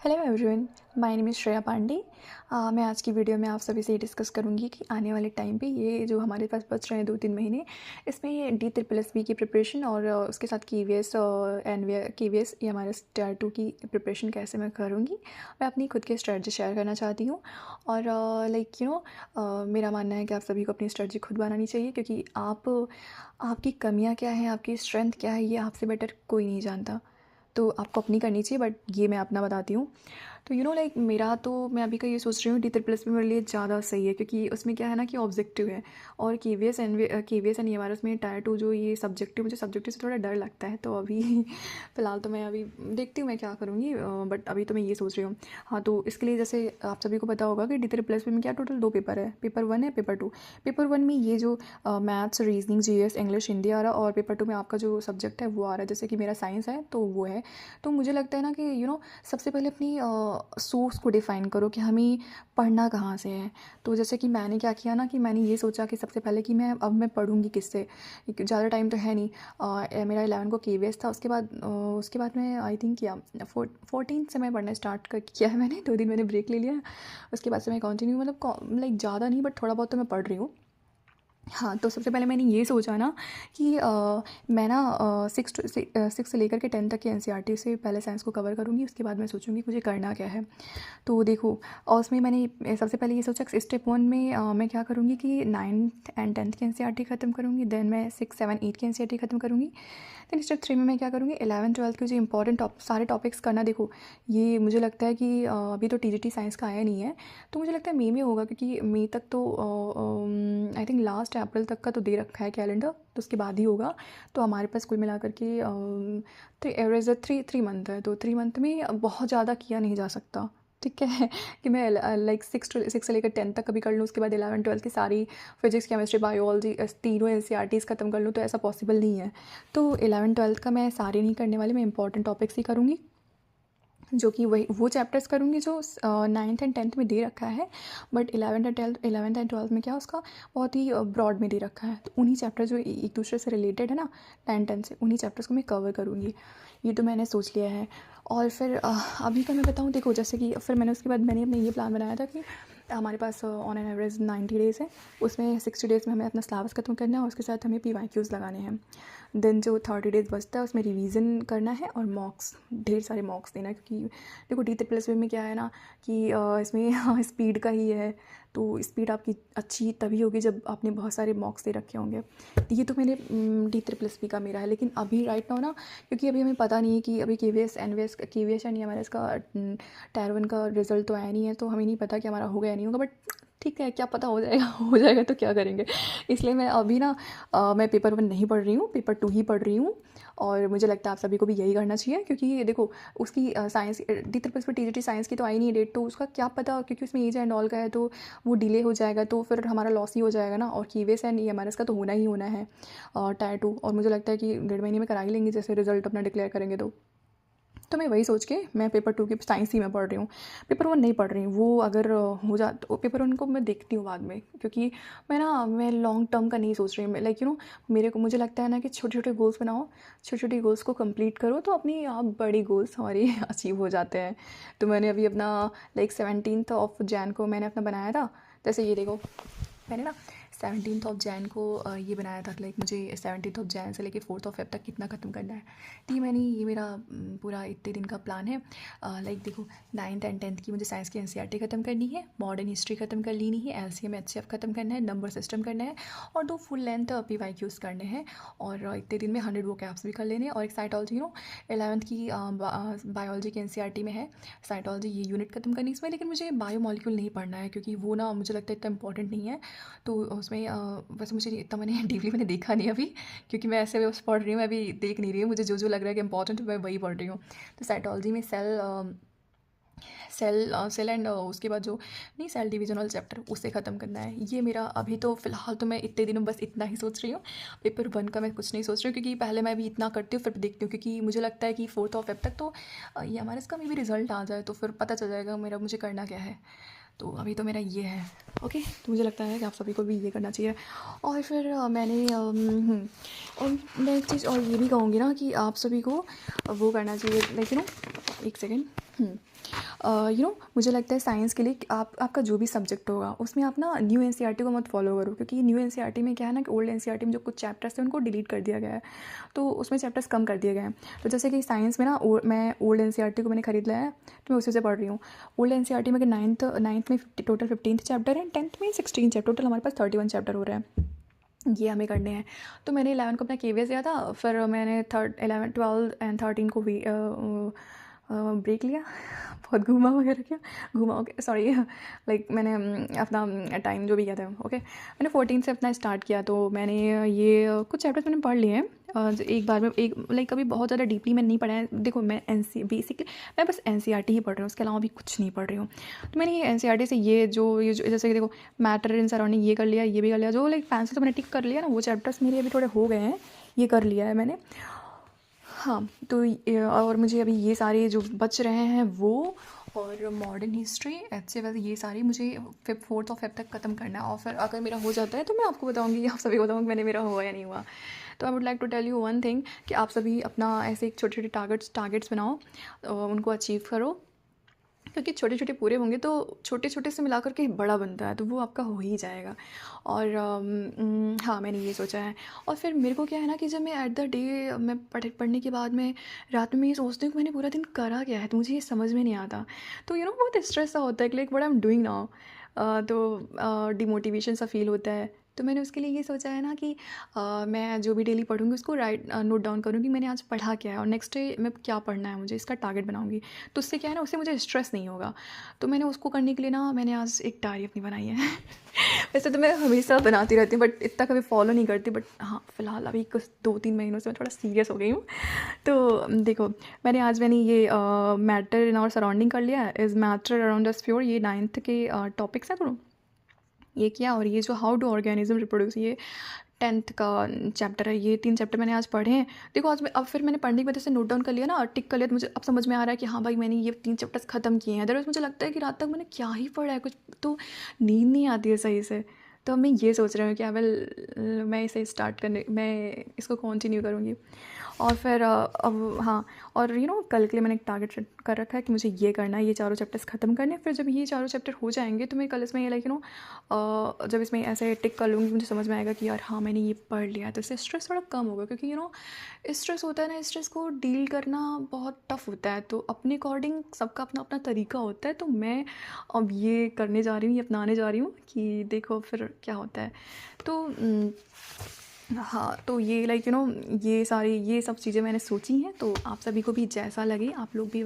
Hello everyone, my name is Shreya Pandey. मैं आज की वीडियो में आप सभी से ये डिस्कस करूँगी कि आने वाले टाइम पे ये जो हमारे पास बच रहे हैं 2-3 महीने, इसमें ये DSSB की प्रिपरेशन और उसके साथ KVS KVS ये हमारे Tier 2 की प्रिपरेशन कैसे मैं करूँगी। मैं अपनी खुद की स्ट्रेटजी शेयर करना चाहती हूँ और मेरा मानना है कि आप सभी को अपनी स्ट्रेटजी खुद बनानी चाहिए, क्योंकि आपकी कमियाँ क्या हैं, आपकी स्ट्रेंथ क्या है, ये आपसे बेटर कोई नहीं जानता। तो आपको अपनी करनी चाहिए, बट ये मैं अपना बताती हूँ। तो मेरा तो मैं अभी का ये सोच रही हूँ DSSB मेरे लिए ज़्यादा सही है, क्योंकि उसमें क्या है ना कि ऑब्जेक्टिव है और KVS एंड हमारा उसमें Tier 2 जो ये सब्जेक्टिव, मुझे सब्जेक्टिव से थोड़ा डर लगता है। तो अभी फ़िलहाल तो मैं अभी देखती हूँ मैं क्या करूँगी, बट अभी तो मैं ये सोच रही हूँ। हाँ, तो इसके लिए जैसे आप सभी को पता होगा कि DSSB में क्या टोटल 2 पेपर है, पेपर 1 है, पेपर 2। पेपर 1 में ये जो maths, reasoning, GS, English, Hindi आ रहा, और पेपर 2 में आपका जो सब्जेक्ट है वो आ रहा है। जैसे कि मेरा साइंस है तो वो है। तो मुझे लगता है ना कि सबसे पहले अपनी सोर्स को डिफ़ाइन करो कि हमें पढ़ना कहाँ से है। तो जैसे कि मैंने क्या किया ना कि मैंने ये सोचा कि सबसे पहले कि मैं पढ़ूँगी किससे, ज़्यादा टाइम तो है नहीं। मेरा 11 को KVS था, उसके बाद मैं आई थिंक किया 14 से मैं पढ़ना स्टार्ट किया है मैंने। 2 दिन मैंने ब्रेक ले लिया, उसके बाद से मैं कंटिन्यू लाइक ज़्यादा नहीं, बट थोड़ा बहुत तो मैं पढ़ रही हूँ। हाँ, तो सबसे पहले मैंने ये सोचा ना कि मैं ना 6 से लेकर के 10 तक के NCERT से पहले साइंस को कवर करूँगी। उसके बाद मैं सोचूँगी मुझे करना क्या है। तो देखो, और उसमें मैंने सबसे पहले ये सोचा कि स्टेप 1 में मैं क्या करूँगी कि 9th एंड 10th के NCERT ख़त्म करूँगी। देन मैं 6, 7, 8 के NCERT ख़त्म करूँगी। देन स्टेप 3 में मैं क्या करूँगी, 11, 12 के जो इंपॉर्टेंट सारे टॉपिक्स करना। देखो, ये मुझे लगता है कि अभी तो TGT साइंस का आया नहीं है, तो मुझे लगता है मई में होगा, क्योंकि मई तक तो आई थिंक लास्ट अप्रैल तक का तो दे रखा है कैलेंडर, तो उसके बाद ही होगा। तो हमारे पास कुल मिलाकर के तो एवरेज 3 मंथ है, तो 3 मंथ में बहुत ज़्यादा किया नहीं जा सकता। ठीक है कि मैं लाइक 6 से लेकर 10 तक कभी कर लूँ, उसके बाद 11, 12 की सारी फिजिक्स, केमिस्ट्री, बायोलॉजी तीनों NCERTs ख़त्म कर लूँ, तो ऐसा पॉसिबल नहीं है। तो 11, 12 का मैं सारे नहीं करने वाली, मैं इंपॉर्टेंट टॉपिक्स ही करूँगी, जो कि वो चैप्टर्स करूँगी जो 9th एंड 10th में दे रखा है। बट 11th एंड 12th में क्या उसका बहुत ही ब्रॉड में दे रखा है। तो उन्हीं चैप्टर जो एक दूसरे से रिलेटेड है ना, 9, 10 से, उन्हीं चैप्टर्स को मैं कवर करूँगी। ये तो मैंने सोच लिया है। और फिर अभी का मैं बताऊँ, देखो जैसे कि फिर मैंने उसके बाद मैंने अपने ये प्लान बनाया था कि हमारे pass on an average 90 days है, उसमें 60 डेज़ में हमें अपना सिलेबस खत्म करना है और उसके साथ हमें PYQs लगाने हैं। देन जो 30 डेज़ बचता है उसमें रिवीजन करना है और मॉक्स, ढेर सारे मॉक्स देना है, क्योंकि देखो DSSB में क्या है ना कि इसमें स्पीड का ही है। तो स्पीड आपकी अच्छी तभी होगी जब आपने बहुत सारे मॉक्स दे रखे होंगे। तो ये तो मेरे DSSB का मेरा है। लेकिन अभी राइट नाउ ना, क्योंकि अभी हमें पता नहीं है कि अभी KVS एंड हमारा इसका Tier 1 का रिजल्ट तो आया नहीं है, तो हमें नहीं पता कि हमारा होगा या नहीं होगा। बट ठीक है, क्या पता हो जाएगा हो जाएगा तो क्या करेंगे। इसलिए मैं अभी ना मैं पेपर 1 नहीं पढ़ रही हूँ, पेपर 2 ही पढ़ रही हूँ। और मुझे लगता है आप सभी को भी यही करना चाहिए, क्योंकि देखो उसकी साइंस DSSB TGT साइंस की तो आई नहीं डेट, तो उसका क्या पता, क्योंकि उसमें एज एंड ऑल का है, तो वो डिले हो जाएगा, तो फिर हमारा लॉस ही हो जाएगा ना। और KVS एंड EMRS का तो होना ही होना है Tier 2, और मुझे लगता है कि 1.5 महीने में करा ही लेंगे, जैसे रिजल्ट अपना डिक्लेयर करेंगे। तो मैं वही सोच के मैं पेपर 2 की साइंस ही मैं पढ़ रही हूँ, पेपर 1 नहीं पढ़ रही हूँ। वो अगर हो जा तो पेपर 1 को मैं देखती हूँ बाद में, क्योंकि मैं लॉन्ग टर्म का नहीं सोच रही हूँ। मुझे लगता है ना कि छोटे छोटे गोल्स बनाओ, छोटे छोटे गोल्स को कंप्लीट करो, तो अपनी आप बड़ी गोल्स हमारी अचीव हो जाते हैं। तो मैंने अभी अपना 17 जनवरी को मैंने अपना बनाया था। जैसे ये देखो, मैंने ना 17 जनवरी को ये बनाया था, मुझे 17 जनवरी से लेके 4 फेब तक कितना ख़त्म करना है। तो ये मेरा पूरा इतने दिन का प्लान है। देखो, 9th एंड 10th की मुझे साइंस की NCERT ख़त्म करनी है, मॉडर्न हिस्ट्री ख़त्म कर लेनी है, LCM HCF ख़त्म करना है, नंबर सिस्टम करना है, और 2 फुल लेंथ PYQs करने हैं। और इतने दिन में 100 vocabs भी कर लेने हैं। और एक साइटोलॉजी 11th की बायोलॉजी के NCERT में है साइटोलॉजी, ये यूनिट ख़त्म करनी इसमें। लेकिन मुझे बायोमोलिक्यूल नहीं पढ़ना है, क्योंकि वो ना मुझे लगता है इतना इंपॉर्टेंट नहीं है। तो उसमें वैसे मुझे इतना मैंने डीपली मैंने देखा नहीं अभी, क्योंकि मैं ऐसे बस पढ़ रही हूँ, मैं अभी देख नहीं रही हूँ। मुझे जो जो लग रहा है कि इंपॉर्टेंट मैं वही पढ़ रही हूँ। तो साइटोलॉजी में सेल एंड उसके बाद जो नहीं सेल डिविजनल चैप्टर, उसे ख़त्म करना है। ये मेरा अभी तो फ़िलहाल तो मैं इतने दिनों बस इतना ही सोच रही हूँ। पेपर 1 का मैं कुछ नहीं सोच रही हूँ, क्योंकि पहले मैं भी इतना करती हूँ फिर देखती हूँ, क्योंकि मुझे लगता है कि 4 फेब तक तो ये हमारे इसका भी रिजल्ट आ जाए, तो फिर पता चल जाएगा मुझे करना क्या है। तो अभी तो मेरा ये है। ओके, तो मुझे लगता है कि आप सभी को भी ये करना चाहिए। और फिर और मैं एक चीज़ और ये भी कहूँगी ना कि आप सभी को वो करना चाहिए, एक सेकेंड। मुझे लगता है साइंस के लिए कि आपका जो भी सब्जेक्ट होगा उसमें आप ना न्यू एनसीईआरटी को मत फॉलो करो, क्योंकि न्यू एनसीईआरटी में क्या है ना कि ओल्ड एनसीईआरटी में जो कुछ चैप्टर्स थे उनको डिलीट कर दिया गया है, तो उसमें चैप्टर्स कम कर दिए गए हैं। तो जैसे कि साइंस में ना मैं ओल्ड एनसीईआरटी को मैंने खरीद लिया है, तो मैं उसी से पढ़ रही हूँ। ओल्ड एनसीईआरटी में नाइन्थ में टोटल 15 चैप्टर हैं, 10th में 16 चैप्टर, टोटल हमारे पास 31 चैप्टर हो रहे हैं, ये हमें करने हैं। तो मैंने 11 को अपना केवीएस दिया था, फिर मैंने 11 12 एंड 13 को भी ब्रेक लिया। बहुत घूमा वगैरह किया, घूमा ओके सॉरी, लाइक मैंने अपना टाइम जो भी किया था ओके। मैंने 14 से अपना स्टार्ट किया, तो मैंने ये कुछ चैप्टर्स मैंने पढ़ लिए हैं। एक बार में एक लाइक कभी बहुत ज़्यादा डीपली मैंने नहीं पढ़ा है। देखो मैं बेसिकली मैं बस एनसीईआरटी ही पढ़ रही हूँ, उसके अलावा भी कुछ नहीं पढ़ रही हूँ। तो मैंने ये एनसीईआरटी से ये जो जैसे कि देखो मैटर इन सराउंडिंग ये कर लिया, ये भी कर लिया, जो लाइक पेंसिल तो मैंने टिक कर लिया ना, वो चैप्टर्स मेरे अभी थोड़े हो गए हैं, ये कर लिया है मैंने। हाँ, तो और मुझे अभी ये सारे जो बच रहे हैं वो, और मॉडर्न हिस्ट्री एचसीएफ ये सारी मुझे 4th और 5th तक ख़त्म करना है, और फिर अगर मेरा हो जाता है तो मैं आपको बताऊंगी, आप सभी को बताऊंगी मैंने मेरा हुआ या नहीं हुआ। तो I would like to tell you one thing कि आप सभी अपना ऐसे एक छोटे छोटे टारगेट्स बनाओ, उनको अचीव करो, क्योंकि छोटे छोटे पूरे होंगे तो छोटे छोटे से मिला करके बड़ा बनता है, तो वो आपका हो ही जाएगा। और हाँ मैंने ये सोचा है। और फिर मेरे को क्या है ना कि जब मैं एट द डे मैं पढ़ने के बाद में रात में ये सोचती हूँ कि मैंने पूरा दिन करा क्या है, तो मुझे ये समझ में नहीं आता। तो बहुत स्ट्रेस सा होता है कि like what I am doing now, तो डिमोटिवेशन सा फील होता है। तो मैंने उसके लिए ये सोचा है ना कि मैं जो भी डेली पढ़ूँगी उसको नोट डाउन करूँगी मैंने आज पढ़ा क्या है, और नेक्स्ट डे मैं क्या पढ़ना है, मुझे इसका टारगेट बनाऊँगी। तो उससे क्या है ना, उससे मुझे स्ट्रेस नहीं होगा। तो मैंने उसको करने के लिए ना मैंने आज एक डायरी अपनी बनाई है। वैसे तो मैं हमेशा बनाती रहती हूँ, बट इतना कभी फॉलो नहीं करती, बट हाँ फ़िलहाल अभी कुछ 2-3 महीनों से मैं थोड़ा सीरियस हो गई हूँ। तो देखो मैंने ये मैटर इन आवर सराउंडिंग कर लिया है, is matter around the sphere, ये 9th के टॉपिक्स हैं दोनों, ये किया। और ये जो हाउ डू ऑर्गेनिज्म रिप्रोड्यूस, ये 10th का चैप्टर है। ये 3 चैप्टर मैंने आज पढ़े हैं। देखो आज मैं अब फिर मैंने पढ़ने की वजह से नोट डाउन कर लिया ना, टिक कर लिया, तो मुझे अब समझ में आ रहा है कि हाँ भाई मैंने ये 3 चैप्टर्स ख़त्म किए हैं। अदरवाइज़ मुझे लगता है कि रात तक मैंने क्या ही पढ़ा है, कुछ तो नींद नहीं आती है सही से। तो अब मैं ये सोच रही हूँ कि मैं इसे मैं इसको कंटिन्यू करूँगी। और फिर अब हाँ, और कल के लिए मैंने एक टारगेट सेट कर रखा है कि मुझे ये करना है, ये चारों चैप्टर्स ख़त्म करने हैं। फिर जब ये चारों चैप्टर हो जाएंगे तो मैं कल इसमें ये जब इसमें ऐसे टिक कर लूँगी, मुझे समझ में आएगा कि यार हाँ मैंने ये पढ़ लिया, तो इससे स्ट्रेस थोड़ा कम होगा। क्योंकि स्ट्रेस होता है ना, स्ट्रेस को डील करना बहुत टफ होता है, तो अपने अकॉर्डिंग सबका अपना अपना तरीका होता है। तो मैं अब ये करने जा रही हूँ, ये अपनाने जा रही हूँ कि देखो फिर क्या होता है। तो हाँ, तो ये ये सब चीज़ें मैंने सोची हैं। तो आप सभी को भी जैसा लगे आप लोग भी